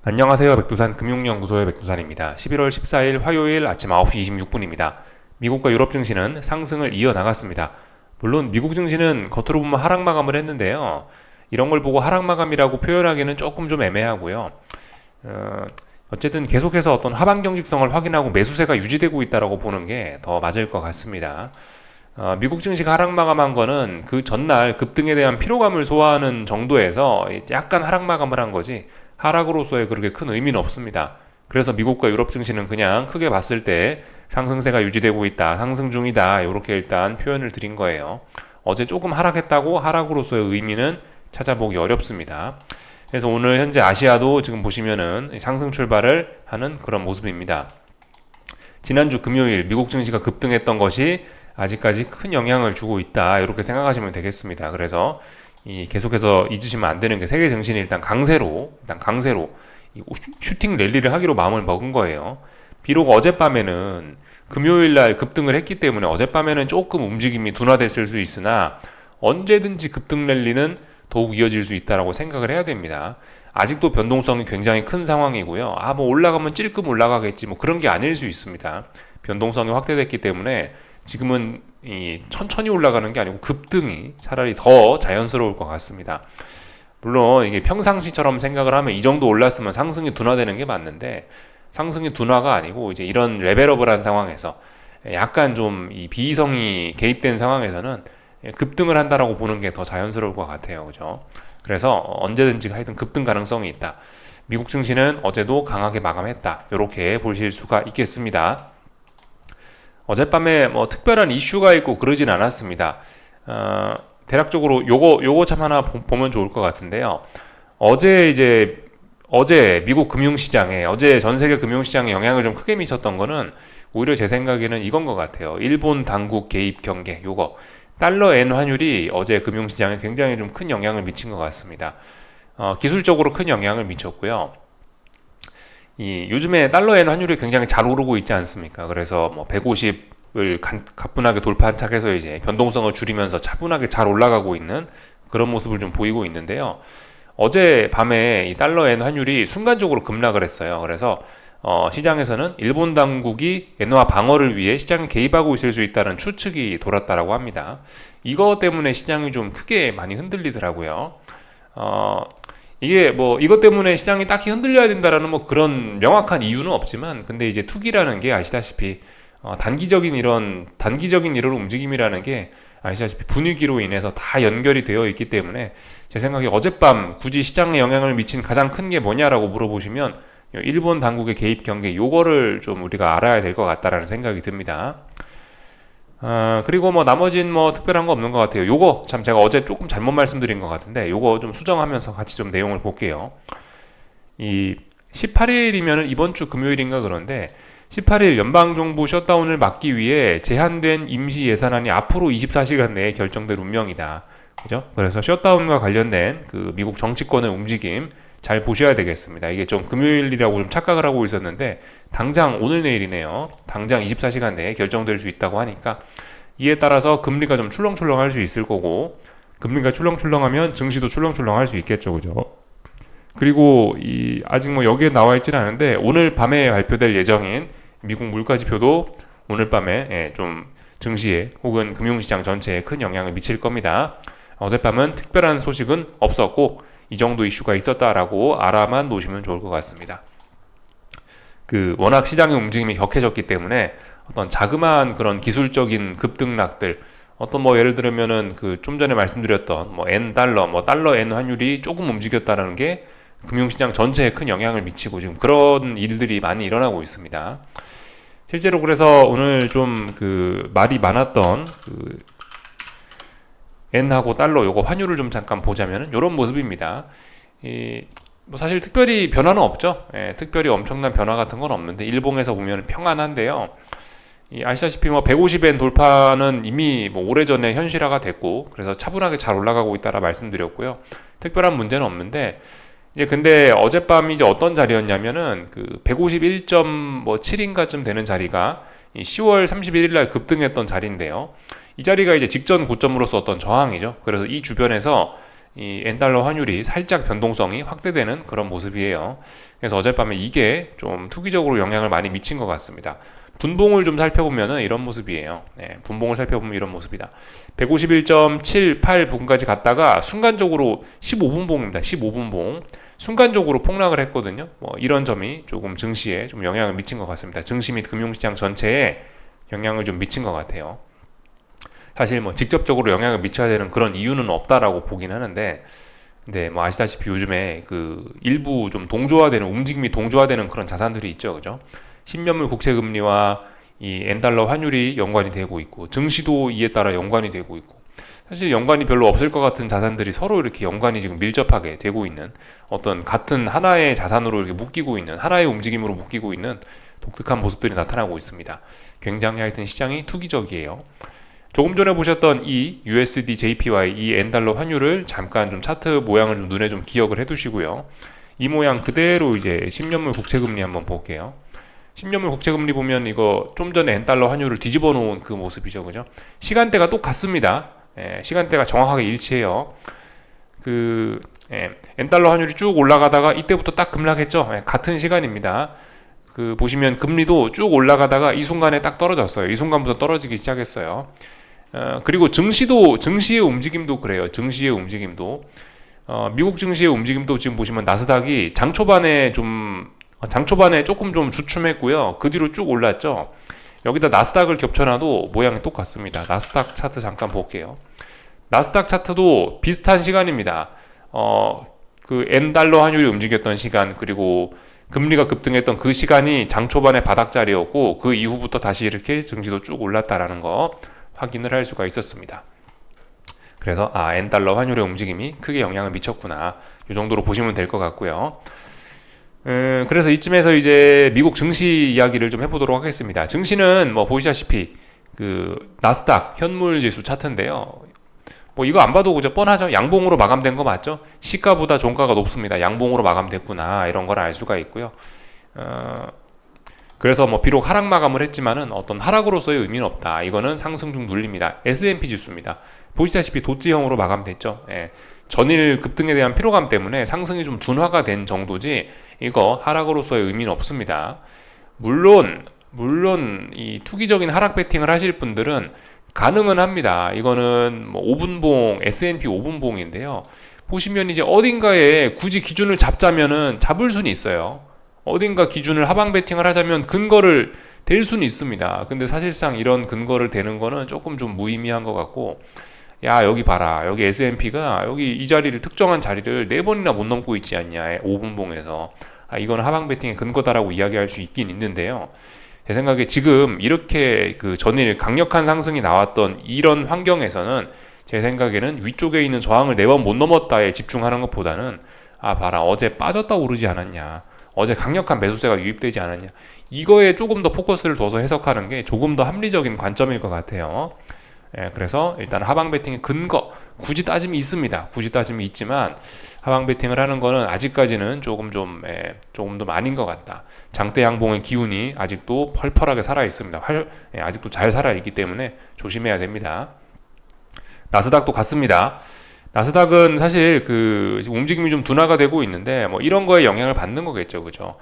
안녕하세요. 백두산 금융연구소의 백두산입니다. 11월 14일 화요일 아침 9시 26분입니다. 미국과 유럽 증시는 상승을 이어나갔습니다. 물론 미국 증시는 겉으로 보면 하락 마감을 했는데요. 이런 걸 보고 하락 마감이라고 표현하기는 조금 좀 애매하고요. 어쨌든 계속해서 어떤 하방 경직성을 확인하고 매수세가 유지되고 있다고 보는 게 더 맞을 것 같습니다. 미국 증시가 하락 마감한 거는 그 전날 급등에 대한 피로감을 소화하는 정도에서 약간 하락 마감을 한 거지 하락으로서의 그렇게 큰 의미는 없습니다. 그래서 미국과 유럽 증시는 그냥 크게 봤을 때 상승세가 유지되고 있다, 상승 중이다 이렇게 일단 표현을 드린 거예요. 어제 조금 하락했다고 하락으로서의 의미는 찾아보기 어렵습니다. 그래서 오늘 현재 아시아도 지금 보시면은 상승 출발을 하는 그런 모습입니다. 지난주 금요일 미국 증시가 급등했던 것이 아직까지 큰 영향을 주고 있다 이렇게 생각하시면 되겠습니다. 그래서 계속해서 잊으시면 안 되는 게 세계 증시는 일단 강세로 이 슈팅 랠리를 하기로 마음을 먹은 거예요. 비록 어젯밤에는 금요일 날 급등을 했기 때문에 어젯밤에는 조금 움직임이 둔화됐을 수 있으나 언제든지 급등 랠리는 더욱 이어질 수 있다라고 생각을 해야 됩니다. 아직도 변동성이 굉장히 큰 상황이고요. 뭐 올라가면 찔끔 올라가겠지 뭐 그런 게 아닐 수 있습니다. 변동성이 확대됐기 때문에 지금은 천천히 올라가는 게 아니고 급등이 차라리 더 자연스러울 것 같습니다. 물론 이게 평상시처럼 생각을 하면 이 정도 올랐으면 상승이 둔화되는 게 맞는데 상승이 둔화가 아니고 이제 이런 레벨업을 한 상황에서 약간 좀 이 비이성이 개입된 상황에서는 급등을 한다라고 보는 게 더 자연스러울 것 같아요. 그죠? 그래서 언제든지 하여튼 급등 가능성이 있다. 미국 증시는 어제도 강하게 마감했다. 이렇게 보실 수가 있겠습니다. 어젯밤에 뭐 특별한 이슈가 있고 그러진 않았습니다. 대략적으로 요거 참 하나 보면 좋을 것 같은데요. 어제 미국 금융시장에 어제 전 세계 금융시장에 영향을 좀 크게 미쳤던 거는 오히려 제 생각에는 이건 것 같아요. 일본 당국 개입 경계 요거 달러 엔 환율이 어제 금융시장에 굉장히 좀 큰 영향을 미친 것 같습니다. 기술적으로 큰 영향을 미쳤고요. 요즘에 달러엔 환율이 굉장히 잘 오르고 있지 않습니까? 그래서 뭐 150을 가뿐하게 돌파한 착해서 이제 변동성을 줄이면서 차분하게 잘 올라가고 있는 그런 모습을 좀 보이고 있는데요. 어제 밤에 이 달러엔 환율이 순간적으로 급락을 했어요. 그래서 시장에서는 일본 당국이 엔화 방어를 위해 시장에 개입하고 있을 수 있다는 추측이 돌았다라고 합니다. 이거 때문에 시장이 좀 크게 많이 흔들리더라고요. 이게 뭐 이것 때문에 시장이 딱히 흔들려야 된다라는 뭐 그런 명확한 이유는 없지만 근데 이제 투기라는 게 아시다시피 단기적인 이런 움직임이라는 게 아시다시피 분위기로 인해서 다 연결이 되어 있기 때문에 제 생각에 어젯밤 굳이 시장에 영향을 미친 가장 큰 게 뭐냐라고 물어보시면 일본 당국의 개입 경계 요거를 좀 우리가 알아야 될 것 같다라는 생각이 듭니다. 그리고 뭐 나머진 뭐 특별한 거 없는 것 같아요. 요거 참 제가 어제 조금 잘못 말씀드린 것 같은데 요거 좀 수정하면서 같이 좀 내용을 볼게요. 이 18일이면 이번 주 금요일인가 그런데 18일 연방정부 셧다운을 막기 위해 제한된 임시 예산안이 앞으로 24시간 내에 결정될 운명이다. 그죠? 그래서 셧다운과 관련된 그 미국 정치권의 움직임 잘 보셔야 되겠습니다. 이게 좀 금요일이라고 좀 착각을 하고 있었는데 당장 오늘 내일이네요. 당장 24시간 내에 결정될 수 있다고 하니까 이에 따라서 금리가 좀 출렁출렁할 수 있을 거고 금리가 출렁출렁하면 증시도 출렁출렁할 수 있겠죠. 그죠? 그리고 아직 뭐 여기에 나와 있지는 않은데 오늘 밤에 발표될 예정인 미국 물가지표도 오늘 밤에 좀 증시에 혹은 금융시장 전체에 큰 영향을 미칠 겁니다. 어젯밤은 특별한 소식은 없었고 이 정도 이슈가 있었다라고 알아만 놓으시면 좋을 것 같습니다. 워낙 시장의 움직임이 격해졌기 때문에 어떤 자그마한 그런 기술적인 급등락들 어떤 뭐 예를 들면은 좀 전에 말씀드렸던 뭐 엔 달러 뭐 달러 엔 환율이 조금 움직였다는 게 금융시장 전체에 큰 영향을 미치고 지금 그런 일들이 많이 일어나고 있습니다. 실제로 그래서 오늘 좀 말이 많았던 엔하고 달러 요거 환율을 좀 잠깐 보자면은 요런 모습입니다. 뭐 사실 특별히 변화는 없죠. 특별히 엄청난 변화 같은 건 없는데 일봉에서 보면 평안한데요. 아시다시피 뭐 150엔 돌파는 이미 뭐 오래전에 현실화가 됐고 그래서 차분하게 잘 올라가고 있다라 말씀드렸고요. 특별한 문제는 없는데 이제 근데 어젯밤이 이제 어떤 자리였냐면은 151.7인가쯤 되는 자리가 10월 31일 날 급등했던 자리인데요. 이 자리가 이제 직전 고점으로서 어떤 저항이죠. 그래서 이 주변에서 이 엔달러 환율이 살짝 변동성이 확대되는 그런 모습이에요. 그래서 어젯밤에 이게 좀 투기적으로 영향을 많이 미친 것 같습니다. 분봉을 좀 살펴보면 이런 모습이에요. 네, 분봉을 살펴보면 이런 모습이다. 151.78 부근까지 갔다가 순간적으로 15분봉입니다. 15분봉. 순간적으로 폭락을 했거든요. 이런 점이 조금 증시에 좀 영향을 미친 것 같습니다. 증시 및 금융시장 전체에 영향을 좀 미친 것 같아요. 사실 직접적으로 영향을 미쳐야 되는 그런 이유는 없다라고 보긴 하는데, 근데 아시다시피 요즘에 그 일부 좀 동조화되는 움직임이 동조화되는 그런 자산들이 있죠, 그죠? 10년물 국채금리와 이 엔달러 환율이 연관이 되고 있고, 증시도 이에 따라 연관이 되고 있고, 사실 연관이 별로 없을 것 같은 자산들이 서로 이렇게 연관이 지금 밀접하게 되고 있는 어떤 같은 하나의 자산으로 이렇게 묶이고 있는, 하나의 움직임으로 묶이고 있는 독특한 모습들이 나타나고 있습니다. 굉장히 하여튼 시장이 투기적이에요. 조금 전에 보셨던 이 USD JPY, 이 엔달러 환율을 잠깐 좀 차트 모양을 좀 눈에 좀 기억을 해두시고요. 이 모양 그대로 이제 10년물 국채금리 한번 볼게요. 10년물 국채금리 보면 이거 좀 전에 엔달러 환율을 뒤집어 놓은 그 모습이죠, 그죠? 시간대가 똑같습니다. 시간대가 정확하게 일치해요. 엔달러 환율이 쭉 올라가다가 이때부터 딱 급락했죠. 같은 시간입니다. 보시면 금리도 쭉 올라가다가 이 순간에 딱 떨어졌어요. 이 순간부터 떨어지기 시작했어요. 그리고 증시의 움직임도 그래요. 증시의 움직임도 미국 증시의 움직임도 지금 보시면 나스닥이 장 초반에 조금 좀 주춤했고요. 그 뒤로 쭉 올랐죠. 여기다 나스닥을 겹쳐놔도 모양이 똑같습니다. 나스닥 차트 잠깐 볼게요. 나스닥 차트도 비슷한 시간입니다. 그 엔달러 환율이 움직였던 시간, 그리고 금리가 급등했던 그 시간이 장 초반의 바닥자리였고, 그 이후부터 다시 이렇게 증시도 쭉 올랐다라는 거 확인을 할 수가 있었습니다. 그래서 엔달러 환율의 움직임이 크게 영향을 미쳤구나, 이 정도로 보시면 될 것 같고요. 그래서 이쯤에서 이제 미국 증시 이야기를 좀 해보도록 하겠습니다. 증시는 보시다시피 그 나스닥 현물 지수 차트인데요. 이거 안 봐도 그저 뻔하죠. 양봉으로 마감된 거 맞죠? 시가보다 종가가 높습니다. 양봉으로 마감됐구나, 이런 걸 알 수가 있고요. 그래서 비록 하락 마감을 했지만은 어떤 하락으로서의 의미는 없다. 이거는 상승 중 눌립니다. S&P 지수입니다. 보시다시피 도지형으로 마감됐죠. 전일 급등에 대한 피로감 때문에 상승이 좀 둔화가 된 정도지, 이거 하락으로서의 의미는 없습니다. 물론 이 투기적인 하락 베팅을 하실 분들은 가능은 합니다. 이거는 5분봉, S&P 5분봉인데요. 보시면 이제 어딘가에 굳이 기준을 잡자면은 잡을 수는 있어요. 어딘가 기준을 하방 베팅을 하자면 근거를 댈 수는 있습니다. 근데 사실상 이런 근거를 대는 거는 조금 좀 무의미한 것 같고, 야, 여기 봐라. 여기 S&P가 여기 이 자리를, 특정한 자리를 4번이나 못 넘고 있지 않냐, 5분봉에서. 이거는 하방 베팅의 근거다라고 이야기할 수 있긴 있는데요. 제 생각에 지금 이렇게 그 전일 강력한 상승이 나왔던 이런 환경에서는 제 생각에는 위쪽에 있는 저항을 4번 못 넘었다에 집중하는 것보다는, 봐라, 어제 빠졌다 오르지 않았냐, 어제 강력한 매수세가 유입되지 않았냐, 이거에 조금 더 포커스를 둬서 해석하는 게 조금 더 합리적인 관점일 것 같아요. 그래서 일단 하방 베팅의 근거, 굳이 따짐이 있습니다. 굳이 따짐이 있지만 하방 베팅을 하는 거는 아직까지는 조금 좀 아닌 것 같다. 장대 양봉의 기운이 아직도 펄펄하게 살아 있습니다. 아직도 잘 살아 있기 때문에 조심해야 됩니다. 나스닥도 같습니다. 나스닥은 사실 그 움직임이 좀 둔화가 되고 있는데 이런 거에 영향을 받는 거겠죠, 그죠?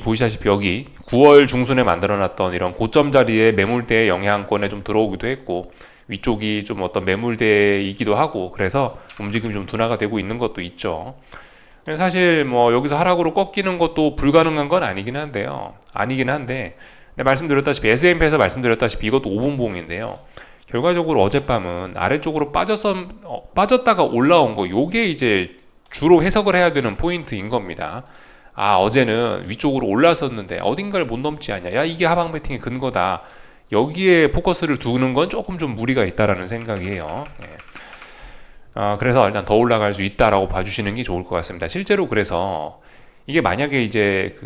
보시다시피 여기 9월 중순에 만들어놨던 이런 고점 자리에 매물대의 영향권에 좀 들어오기도 했고, 위쪽이 좀 어떤 매물대이기도 하고, 그래서 움직임이 좀 둔화가 되고 있는 것도 있죠. 사실 여기서 하락으로 꺾이는 것도 불가능한 건 아니긴 한데 말씀드렸다시피 S&P에서 말씀드렸다시피 이것도 5분봉인데요. 결과적으로 어젯밤은 아래쪽으로 빠졌다가 올라온 거, 요게 이제 주로 해석을 해야 되는 포인트인 겁니다. 어제는 위쪽으로 올랐었는데 어딘가를 못 넘지 않냐, 야, 이게 하방 베팅의 근거다, 여기에 포커스를 두는 건 조금 좀 무리가 있다라는 생각이에요. 그래서 일단 더 올라갈 수 있다라고 봐주시는 게 좋을 것 같습니다. 실제로 그래서 이게 만약에 이제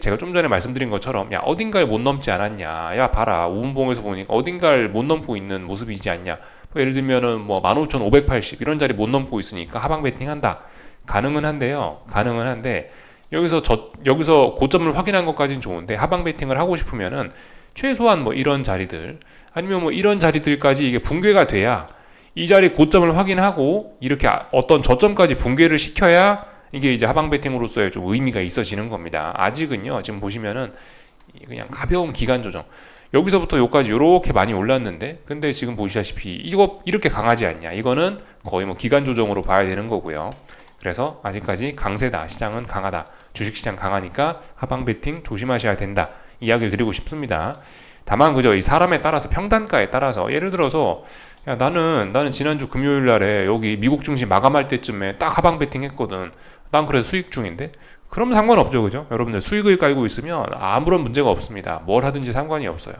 제가 좀 전에 말씀드린 것처럼, 야, 어딘가를 못 넘지 않았냐, 야, 봐라, 5분봉에서 보니까 어딘가를 못 넘고 있는 모습이지 않냐, 예를 들면은 15,580 이런 자리 못 넘고 있으니까 하방 베팅한다, 가능은 한데 여기서 고점을 확인한 것까지는 좋은데, 하방 베팅을 하고 싶으면은 최소한 이런 자리들, 아니면 이런 자리들까지 이게 붕괴가 돼야 이 자리 고점을 확인하고 이렇게 어떤 저점까지 붕괴를 시켜야 이게 이제 하방 베팅으로서의 좀 의미가 있어지는 겁니다. 아직은요, 지금 보시면은 그냥 가벼운 기간 조정. 여기서부터 여기까지 이렇게 많이 올랐는데, 근데 지금 보시다시피 이거 이렇게 강하지 않냐? 이거는 거의 뭐 기간 조정으로 봐야 되는 거고요. 그래서 아직까지 강세다. 시장은 강하다. 주식시장 강하니까 하방 베팅 조심하셔야 된다. 이야기를 드리고 싶습니다. 다만 그저 이 사람에 따라서 평단가에 따라서 예를 들어서 야 나는 지난주 금요일 날에 여기 미국 증시 마감할 때쯤에 딱 하방 베팅 했거든. 난 그래서 수익 중인데 그럼 상관없죠, 그죠? 여러분들 수익을 깔고 있으면 아무런 문제가 없습니다. 뭘 하든지 상관이 없어요.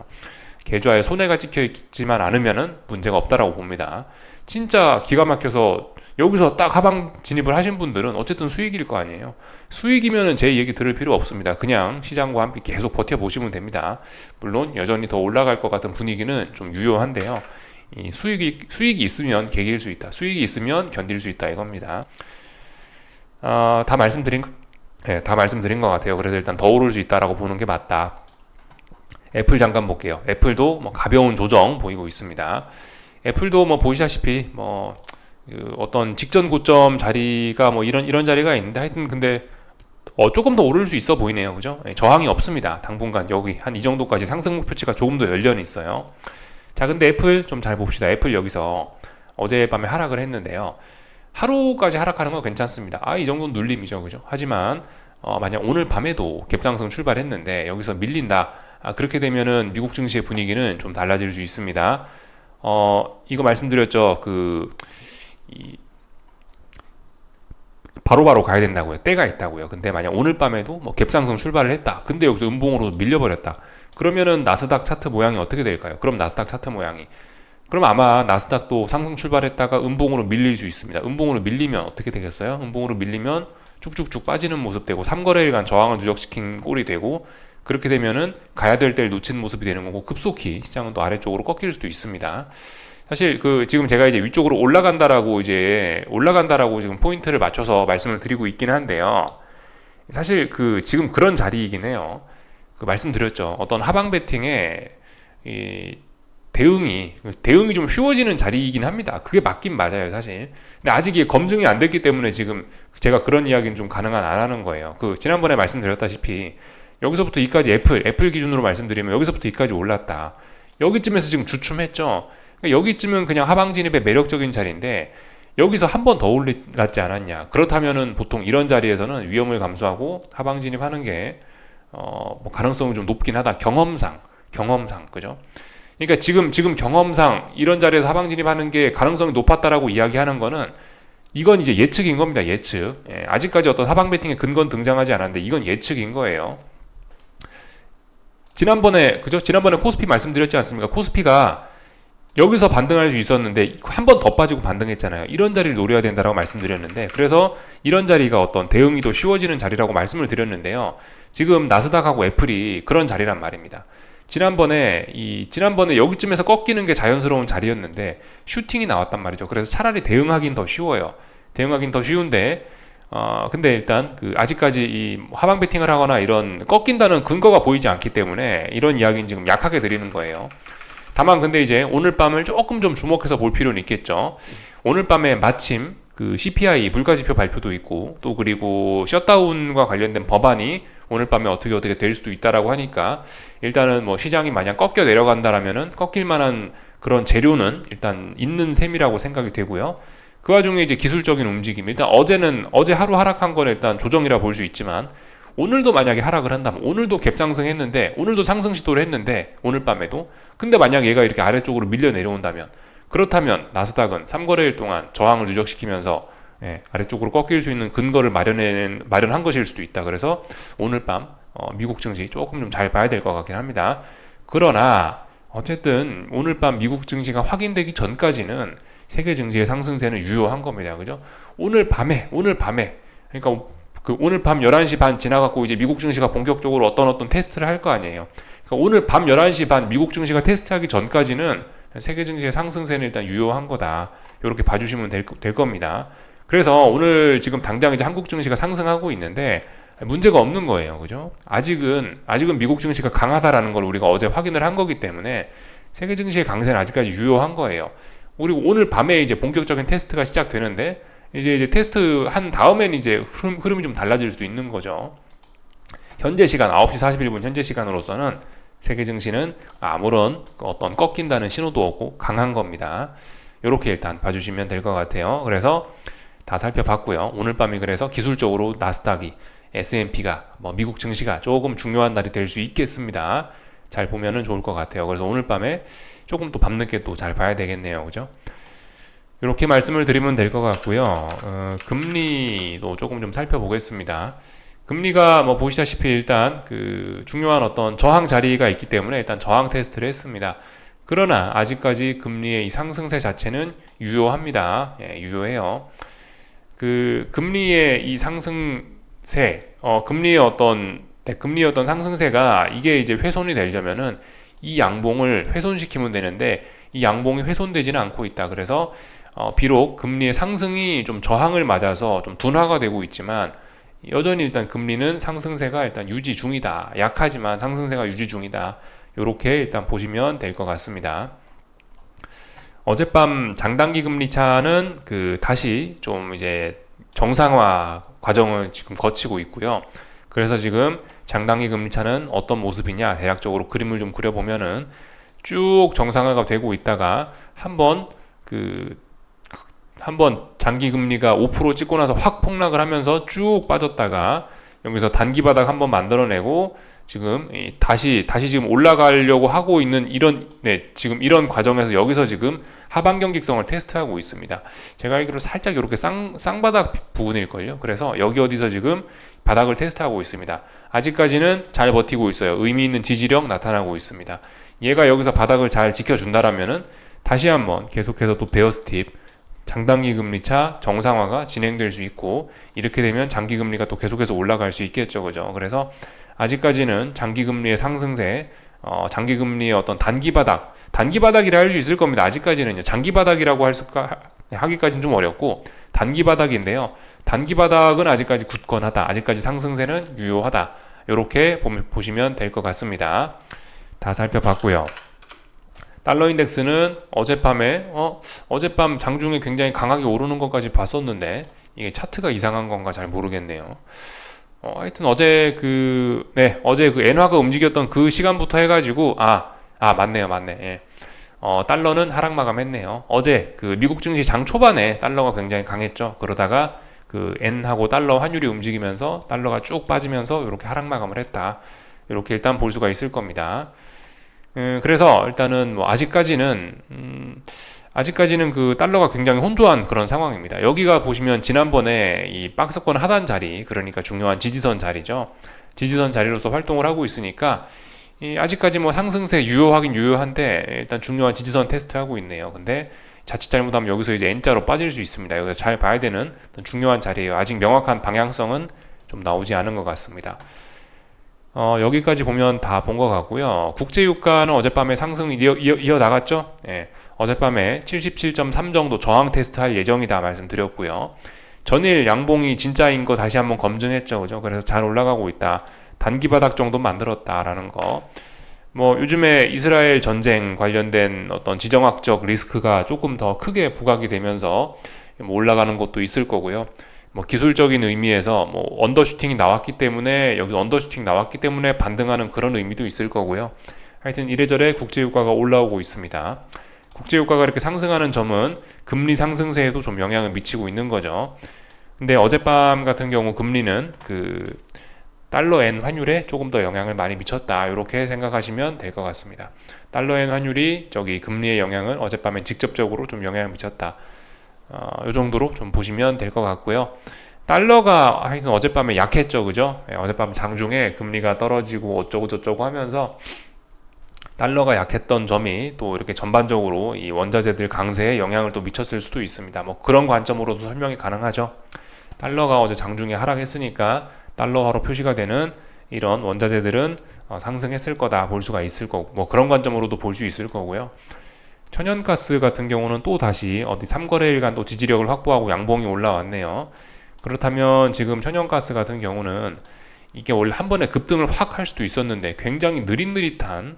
계좌에 손해가 찍혀 있지만 않으면은 문제가 없다라고 봅니다. 진짜 기가 막혀서 여기서 딱 하방 진입을 하신 분들은 어쨌든 수익일 거 아니에요. 수익이면은 제 얘기 들을 필요 없습니다. 그냥 시장과 함께 계속 버텨보시면 됩니다. 물론 여전히 더 올라갈 것 같은 분위기는 좀 유효한데요. 이 수익이 있으면 개길 수 있다. 수익이 있으면 견딜 수 있다 이겁니다. 다 말씀드린 것 같아요. 그래서 일단 더 오를 수 있다라고 보는 게 맞다. 애플 잠깐 볼게요. 애플도 뭐 가벼운 조정 보이고 있습니다. 애플도 뭐 보시다시피 뭐 어떤 직전 고점 자리가 뭐 이런 자리가 있는데 하여튼 근데 조금 더 오를 수 있어 보이네요. 그죠? 저항이 없습니다. 당분간 여기 한 이 정도까지 상승 목표치가 조금 더 열려는 있어요. 자, 근데 애플 좀 잘 봅시다. 애플 여기서 어젯밤에 하락을 했는데요. 하루까지 하락하는 건 괜찮습니다. 이 정도는 눌림이죠. 그죠? 하지만 만약 오늘 밤에도 갭상승 출발했는데 여기서 밀린다. 그렇게 되면은 미국 증시의 분위기는 좀 달라질 수 있습니다. 이거 말씀드렸죠. 바로바로 가야 된다고요. 때가 있다고요. 근데 만약 오늘 밤에도 뭐 갭상승 출발을 했다. 근데 여기서 음봉으로 밀려버렸다. 그러면은 나스닥 차트 모양이 어떻게 될까요? 그럼 나스닥 차트 모양이 그럼 아마 나스닥도 상승 출발했다가 음봉으로 밀릴 수 있습니다. 음봉으로 밀리면 어떻게 되겠어요? 음봉으로 밀리면 쭉쭉쭉 빠지는 모습 되고 3거래일간 저항을 누적시킨 꼴이 되고 그렇게 되면은 가야 될 때를 놓친 모습이 되는 거고 급속히 시장은 또 아래쪽으로 꺾일 수도 있습니다. 사실 지금 제가 이제 위쪽으로 올라간다라고 지금 포인트를 맞춰서 말씀을 드리고 있긴 한데요. 사실 지금 그런 자리이긴 해요. 말씀드렸죠. 어떤 하방 베팅에 대응이 좀 쉬워지는 자리이긴 합니다. 그게 맞긴 맞아요, 사실. 근데 아직 이게 검증이 안 됐기 때문에 지금 제가 그런 이야기는 좀 안 하는 거예요. 지난번에 말씀드렸다시피 여기서부터 이까지 애플 기준으로 말씀드리면 여기서부터 이까지 올랐다. 여기쯤에서 지금 주춤했죠. 그러니까 여기쯤은 그냥 하방 진입의 매력적인 자리인데 여기서 한 번 더 올랐지 않았냐. 그렇다면은 보통 이런 자리에서는 위험을 감수하고 하방 진입하는 게 뭐 가능성이 좀 높긴 하다. 경험상 그죠? 그러니까 지금 경험상 이런 자리에서 하방 진입하는 게 가능성이 높았다라고 이야기하는 거는 이건 이제 예측인 겁니다. 예측. 아직까지 어떤 하방 베팅의 근거는 등장하지 않았는데 이건 예측인 거예요. 지난번에 코스피 말씀드렸지 않습니까? 코스피가 여기서 반등할 수 있었는데 한 번 더 빠지고 반등했잖아요. 이런 자리를 노려야 된다라고 말씀드렸는데 그래서 이런 자리가 어떤 대응이 더 쉬워지는 자리라고 말씀을 드렸는데요. 지금 나스닥하고 애플이 그런 자리란 말입니다. 지난번에 여기쯤에서 꺾이는 게 자연스러운 자리였는데 슈팅이 나왔단 말이죠. 그래서 차라리 대응하긴 더 쉬워요. 대응하긴 더 쉬운데 근데 일단 아직까지 이 하방 베팅을 하거나 이런 꺾인다는 근거가 보이지 않기 때문에 이런 이야기는 지금 약하게 드리는 거예요. 다만 근데 이제 오늘 밤을 조금 좀 주목해서 볼 필요는 있겠죠. 오늘 밤에 마침 CPI 물가지표 발표도 있고 또 그리고 셧다운과 관련된 법안이 오늘 밤에 어떻게 될 수도 있다라고 하니까 일단은 뭐 시장이 만약 꺾여 내려간다라면은 꺾일 만한 그런 재료는 일단 있는 셈이라고 생각이 되고요. 그 와중에 이제 기술적인 움직임 일단 어제 하루 하락한 건 일단 조정이라 볼 수 있지만 오늘도 만약에 하락을 한다면 오늘도 갭상승했는데 오늘도 상승 시도를 했는데 오늘 밤에도 근데 만약 얘가 이렇게 아래쪽으로 밀려 내려온다면 그렇다면 나스닥은 3거래일 동안 저항을 누적시키면서 아래쪽으로 꺾일 수 있는 근거를 마련한 것일 수도 있다. 그래서 오늘 밤 미국 증시 조금 좀 잘 봐야 될 것 같긴 합니다. 그러나 어쨌든 오늘 밤 미국 증시가 확인되기 전까지는 세계 증시의 상승세는 유효한 겁니다. 그죠? 오늘 밤에 그러니까 오늘 밤 11시 반 지나갖고 이제 미국 증시가 본격적으로 어떤 테스트를 할 거 아니에요. 그러니까 오늘 밤 11시 반 미국 증시가 테스트하기 전까지는 세계 증시의 상승세는 일단 유효한 거다. 이렇게 봐주시면 될 겁니다. 그래서 오늘 지금 당장 이제 한국 증시가 상승하고 있는데 문제가 없는 거예요. 그죠? 아직은 미국 증시가 강하다라는 걸 우리가 어제 확인을 한 거기 때문에 세계 증시의 강세는 아직까지 유효한 거예요. 그리고 오늘 밤에 이제 본격적인 테스트가 시작되는데 이제 테스트 한 다음엔 이제 흐름이 좀 달라질 수도 있는 거죠. 현재 시간 9시 41분 현재 시간으로서는 세계 증시는 아무런 어떤 꺾인다는 신호도 없고 강한 겁니다. 이렇게 일단 봐주시면 될 것 같아요. 그래서 다 살펴봤고요. 오늘 밤이 그래서 기술적으로 나스닥이 S&P가 미국 증시가 조금 중요한 날이 될 수 있겠습니다. 잘 보면은 좋을 것 같아요. 그래서 오늘 밤에 조금 또 밤늦게 또 잘 봐야 되겠네요. 그죠? 이렇게 말씀을 드리면 될 것 같고요. 금리도 조금 좀 살펴보겠습니다. 금리가 보시다시피 일단 그 중요한 어떤 저항 자리가 있기 때문에 일단 저항 테스트를 했습니다. 그러나 아직까지 금리의 이 상승세 자체는 유효합니다. 예, 유효해요. 그 금리의 이 상승세, 금리의 어떤 상승세가 이게 이제 훼손이 되려면은 이 양봉을 훼손시키면 되는데 이 양봉이 훼손되지는 않고 있다. 그래서 비록 금리의 상승이 좀 저항을 맞아서 좀 둔화가 되고 있지만 여전히 일단 금리는 상승세가 일단 유지 중이다. 약하지만 상승세가 유지 중이다. 요렇게 일단 보시면 될 것 같습니다. 어젯밤 장단기 금리 차는 다시 좀 이제 정상화 과정을 지금 거치고 있고요. 그래서 지금 장단기 금리 차는 어떤 모습이냐 대략적으로 그림을 좀 그려보면은 쭉 정상화가 되고 있다가 한번 장기 금리가 5% 찍고 나서 확 폭락을 하면서 쭉 빠졌다가 여기서 단기 바닥 한번 만들어내고 지금 다시 지금 올라가려고 하고 있는 지금 이런 과정에서 여기서 지금 하반 경직성을 테스트하고 있습니다. 제가 알기로 살짝 이렇게 쌍바닥 부분일걸요. 그래서 여기 어디서 지금 바닥을 테스트하고 있습니다. 아직까지는 잘 버티고 있어요. 의미 있는 지지력 나타나고 있습니다. 얘가 여기서 바닥을 잘 지켜준다라면은 다시 한번 계속해서 또 베어스팁 장단기 금리차 정상화가 진행될 수 있고 이렇게 되면 장기 금리가 또 계속해서 올라갈 수 있겠죠. 그죠? 그래서 아직까지는 장기 금리의 상승세, 장기 금리의 어떤 단기 바닥이라 할 수 있을 겁니다. 아직까지는요. 장기 바닥이라고 하기까지는 좀 어렵고 단기 바닥인데요. 단기 바닥은 아직까지 굳건하다. 아직까지 상승세는 유효하다. 이렇게 보시면 될 것 같습니다. 다 살펴봤고요. 달러 인덱스는 어젯밤 장중에 굉장히 강하게 오르는 것까지 봤었는데 이게 차트가 이상한 건가 잘 모르겠네요. 하여튼 어제 그 엔화가 움직였던 그 시간부터 해가지고 맞네. 예. 달러는 하락 마감했네요. 어제 그 미국 증시 장 초반에 달러가 굉장히 강했죠. 그러다가 그 엔하고 달러 환율이 움직이면서 달러가 쭉 빠지면서 이렇게 하락 마감을 했다. 이렇게 일단 볼 수가 있을 겁니다. 그래서 일단은 아직까지는 그 달러가 굉장히 혼조한 그런 상황입니다. 여기가 보시면 지난번에 이 박스권 하단 자리, 그러니까 중요한 지지선 자리죠. 지지선 자리로서 활동을 하고 있으니까 아직까지 상승세 유효하긴 유효한데 일단 중요한 지지선 테스트하고 있네요. 근데 자칫 잘못하면 여기서 이제 N자로 빠질 수 있습니다. 여기서 잘 봐야 되는 중요한 자리예요. 아직 명확한 방향성은 좀 나오지 않은 것 같습니다. 여기까지 보면 다 본 것 같고요. 국제유가는 어젯밤에 상승이 이어나갔죠? 예. 어젯밤에 77.3 정도 저항 테스트 할 예정이다 말씀드렸고요. 전일 양봉이 진짜인 거 다시 한번 검증했죠. 그죠? 그래서 잘 올라가고 있다. 단기 바닥 정도 만들었다라는 거. 요즘에 이스라엘 전쟁 관련된 어떤 지정학적 리스크가 조금 더 크게 부각이 되면서 올라가는 것도 있을 거고요. 기술적인 의미에서 언더슈팅이 나왔기 때문에 여기 언더슈팅 나왔기 때문에 반등하는 그런 의미도 있을 거고요. 하여튼 이래저래 국제유가가 올라오고 있습니다. 국제유가가 이렇게 상승하는 점은 금리 상승세에도 좀 영향을 미치고 있는 거죠. 근데 어젯밤 같은 경우 금리는 그 달러엔 환율에 조금 더 영향을 많이 미쳤다. 이렇게 생각하시면 될 것 같습니다. 달러엔 환율이 금리의 영향을 어젯밤에 직접적으로 좀 영향을 미쳤다. 이 정도로 좀 보시면 될 것 같고요. 달러가 하여튼 어젯밤에 약했죠. 그죠? 어젯밤 장중에 금리가 떨어지고 어쩌고 저쩌고 하면서 달러가 약했던 점이 또 이렇게 전반적으로 이 원자재들 강세에 영향을 또 미쳤을 수도 있습니다. 그런 관점으로도 설명이 가능하죠. 달러가 어제 장중에 하락했으니까 달러화로 표시가 되는 이런 원자재들은 상승했을 거다 볼 수가 있을 거고 그런 관점으로도 볼 수 있을 거고요. 천연가스 같은 경우는 또 다시 3거래일간 또 지지력을 확보하고 양봉이 올라왔네요. 그렇다면 지금 천연가스 같은 경우는 이게 원래 한 번에 급등을 확 할 수도 있었는데 굉장히 느릿느릿한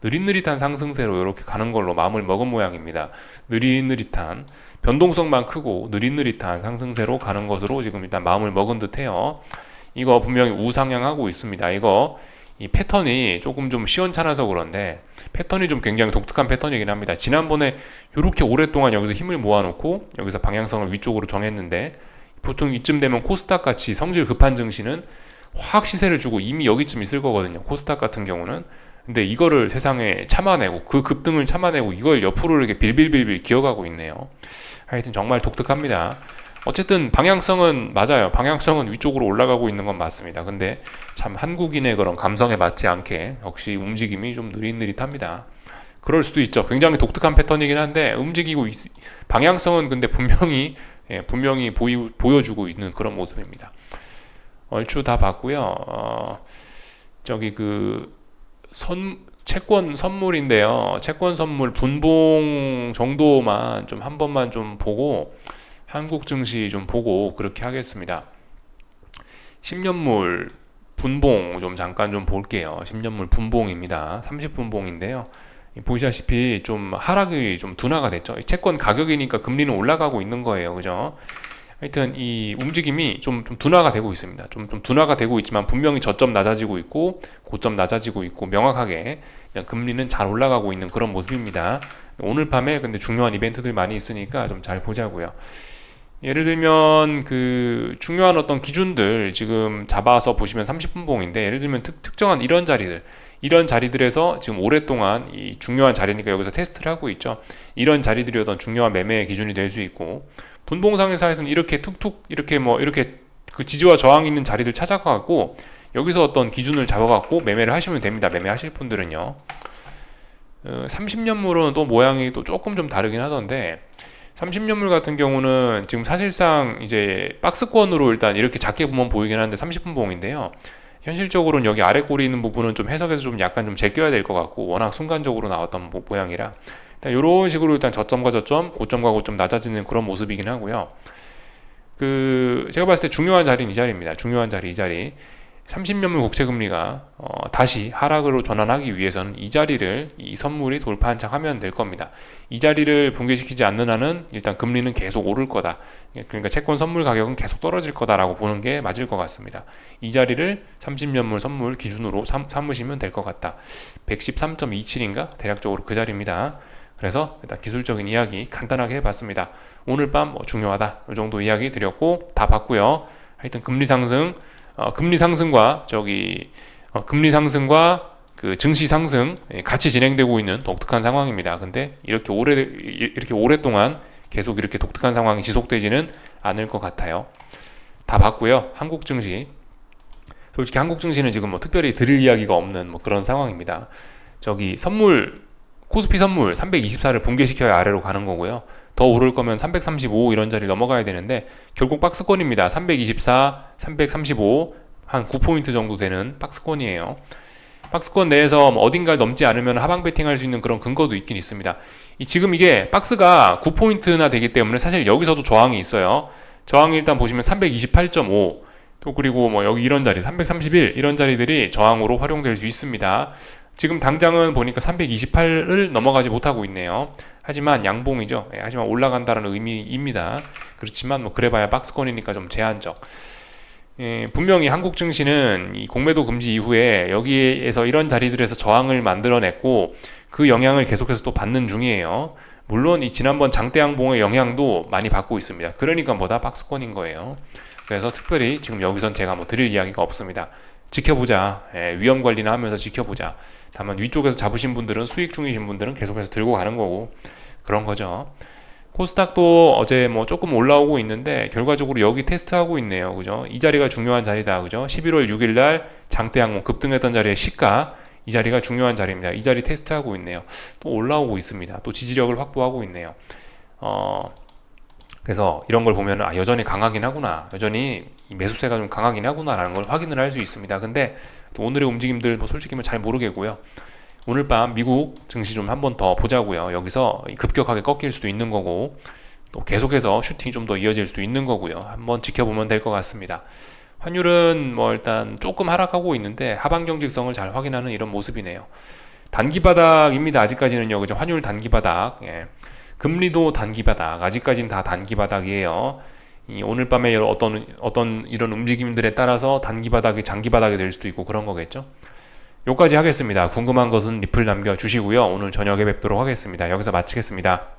느릿느릿한 상승세로 이렇게 가는 걸로 마음을 먹은 모양입니다. 느릿느릿한, 변동성만 크고 느릿느릿한 상승세로 가는 것으로 지금 일단 마음을 먹은 듯해요. 이거 분명히 우상향하고 있습니다. 이거 이 패턴이 조금 좀 시원찮아서 그런데 패턴이 좀 굉장히 독특한 패턴이긴 합니다. 지난번에 이렇게 오랫동안 여기서 힘을 모아놓고 여기서 방향성을 위쪽으로 정했는데, 보통 이쯤 되면 코스닥 같이 성질 급한 증시는 확 시세를 주고 이미 여기쯤 있을 거거든요. 코스닥 같은 경우는. 근데 이거를 세상에 참아내고, 그 급등을 참아내고 이걸 옆으로 이렇게 빌빌빌빌 기어가고 있네요. 하여튼 정말 독특합니다. 어쨌든 방향성은 맞아요. 방향성은 위쪽으로 올라가고 있는 건 맞습니다. 근데 참 한국인의 그런 감성에 맞지 않게 역시 움직임이 좀 느릿느릿합니다. 그럴 수도 있죠. 굉장히 독특한 패턴이긴 한데 방향성은 근데 분명히 보여주고 있는 그런 모습입니다. 얼추 다 봤고요. 저기 채권 선물인데요. 채권 선물 분봉 정도만 좀 한 번만 좀 보고, 한국 증시 좀 보고 그렇게 하겠습니다. 10년물 분봉 좀 잠깐 좀 볼게요. 10년물 분봉입니다. 30분봉인데요. 보시다시피 좀 하락이 좀 둔화가 됐죠. 채권 가격이니까 금리는 올라가고 있는 거예요. 그죠? 하여튼 이 움직임이 좀 둔화가 되고 있습니다. 좀 둔화가 되고 있지만 분명히 저점 낮아지고 있고 고점 낮아지고 있고, 명확하게 그냥 금리는 잘 올라가고 있는 그런 모습입니다. 오늘 밤에 근데 중요한 이벤트들 많이 있으니까 좀 잘 보자고요. 예를 들면 중요한 어떤 기준들 지금 잡아서 보시면 30분봉인데, 예를 들면 특정한 이런 자리들에서 지금 오랫동안 이 중요한 자리니까 여기서 테스트를 하고 있죠. 이런 자리들이 어떤 중요한 매매의 기준이 될 수 있고, 분봉상에서는 이렇게 툭툭 이렇게 그 지지와 저항이 있는 자리들 찾아가고 여기서 어떤 기준을 잡아갖고 매매를 하시면 됩니다. 매매하실 분들은요. 30년물은 또 모양이 또 조금 좀 다르긴 하던데, 30년물 같은 경우는 지금 사실상 이제 박스권으로 일단 이렇게 작게 보면 보이긴 하는데 30분봉인데요. 현실적으로는 여기 아래 꼬리 있는 부분은 좀 해석해서 좀 약간 좀 제껴야 될 것 같고, 워낙 순간적으로 나왔던 모양이라 일단 이런 식으로 일단 저점과 저점, 고점과 고점 낮아지는 그런 모습이긴 하고요. 제가 봤을 때 중요한 자리는 이 자리입니다. 중요한 자리, 이 자리. 30년물 국채금리가 다시 하락으로 전환하기 위해서는 이 자리를, 이 선물이 돌파 한 장 하면 될 겁니다. 이 자리를 붕괴시키지 않는 한은 일단 금리는 계속 오를 거다. 그러니까 채권 선물 가격은 계속 떨어질 거다라고 보는 게 맞을 것 같습니다. 이 자리를 30년물 선물 기준으로 삼으시면 될 것 같다. 113.27인가? 대략적으로 그 자리입니다. 그래서 일단 기술적인 이야기 간단하게 해봤습니다. 오늘 밤 중요하다, 이 정도 이야기 드렸고 다 봤고요. 하여튼 금리 상승과 그 증시 상승 같이 진행되고 있는 독특한 상황입니다. 근데 이렇게 오랫동안 계속 이렇게 독특한 상황이 지속되지는 않을 것 같아요. 다 봤고요. 한국 증시, 솔직히 한국 증시는 지금 특별히 드릴 이야기가 없는 그런 상황입니다. 코스피 선물 324를 붕괴시켜야 아래로 가는 거고요. 더 오를 거면 335 이런 자리 넘어가야 되는데 결국 박스권입니다. 324, 335 한 9포인트 정도 되는 박스권이에요. 박스권 내에서 어딘가를 넘지 않으면 하방 베팅할 수 있는 그런 근거도 있긴 있습니다. 지금 이게 박스가 9포인트나 되기 때문에 사실 여기서도 저항이 있어요. 저항이 일단 보시면 328.5, 또 그리고 여기 이런 자리 331 이런 자리들이 저항으로 활용될 수 있습니다. 지금 당장은 보니까 328을 넘어가지 못하고 있네요. 하지만 양봉이죠. 하지만 올라간다는 의미입니다. 그렇지만 그래봐야 박스권이니까 좀 제한적. 분명히 한국 증시는 이 공매도 금지 이후에 여기에서 이런 자리들에서 저항을 만들어냈고 그 영향을 계속해서 또 받는 중이에요. 물론 이 지난번 장대 양봉의 영향도 많이 받고 있습니다. 그러니까 뭐다 박스권인 거예요. 그래서 특별히 지금 여기선 제가 드릴 이야기가 없습니다. 지켜보자. 위험 관리나 하면서 지켜보자. 다만 위쪽에서 잡으신 분들은, 수익 중이신 분들은 계속해서 들고 가는 거고 그런 거죠. 코스닥도 어제 조금 올라오고 있는데 결과적으로 여기 테스트하고 있네요. 그죠? 이 자리가 중요한 자리다. 그죠? 11월 6일 날 장대 양봉 급등했던 자리의 시가, 이 자리가 중요한 자리입니다. 이 자리 테스트하고 있네요. 또 올라오고 있습니다. 또 지지력을 확보하고 있네요. 그래서 이런 걸 보면 여전히 강하긴 하구나, 여전히 이 매수세가 좀 강하긴 하구나 라는 걸 확인을 할 수 있습니다. 근데 또 오늘의 움직임들 솔직히 잘 모르겠고요. 오늘 밤 미국 증시 좀 한번 더 보자고요. 여기서 급격하게 꺾일 수도 있는 거고 또 계속해서 슈팅이 좀 더 이어질 수도 있는 거고요. 한번 지켜보면 될 것 같습니다. 환율은 일단 조금 하락하고 있는데 하방 경직성을 잘 확인하는 이런 모습이네요. 단기 바닥입니다. 아직까지는요. 그죠? 환율 단기 바닥. 예. 금리도 단기 바닥. 아직까지는 다 단기 바닥이에요. 오늘 밤에 어떤 이런 움직임들에 따라서 단기 바닥이 장기 바닥이 될 수도 있고 그런 거겠죠. 요까지 하겠습니다. 궁금한 것은 리플 남겨주시고요. 오늘 저녁에 뵙도록 하겠습니다. 여기서 마치겠습니다.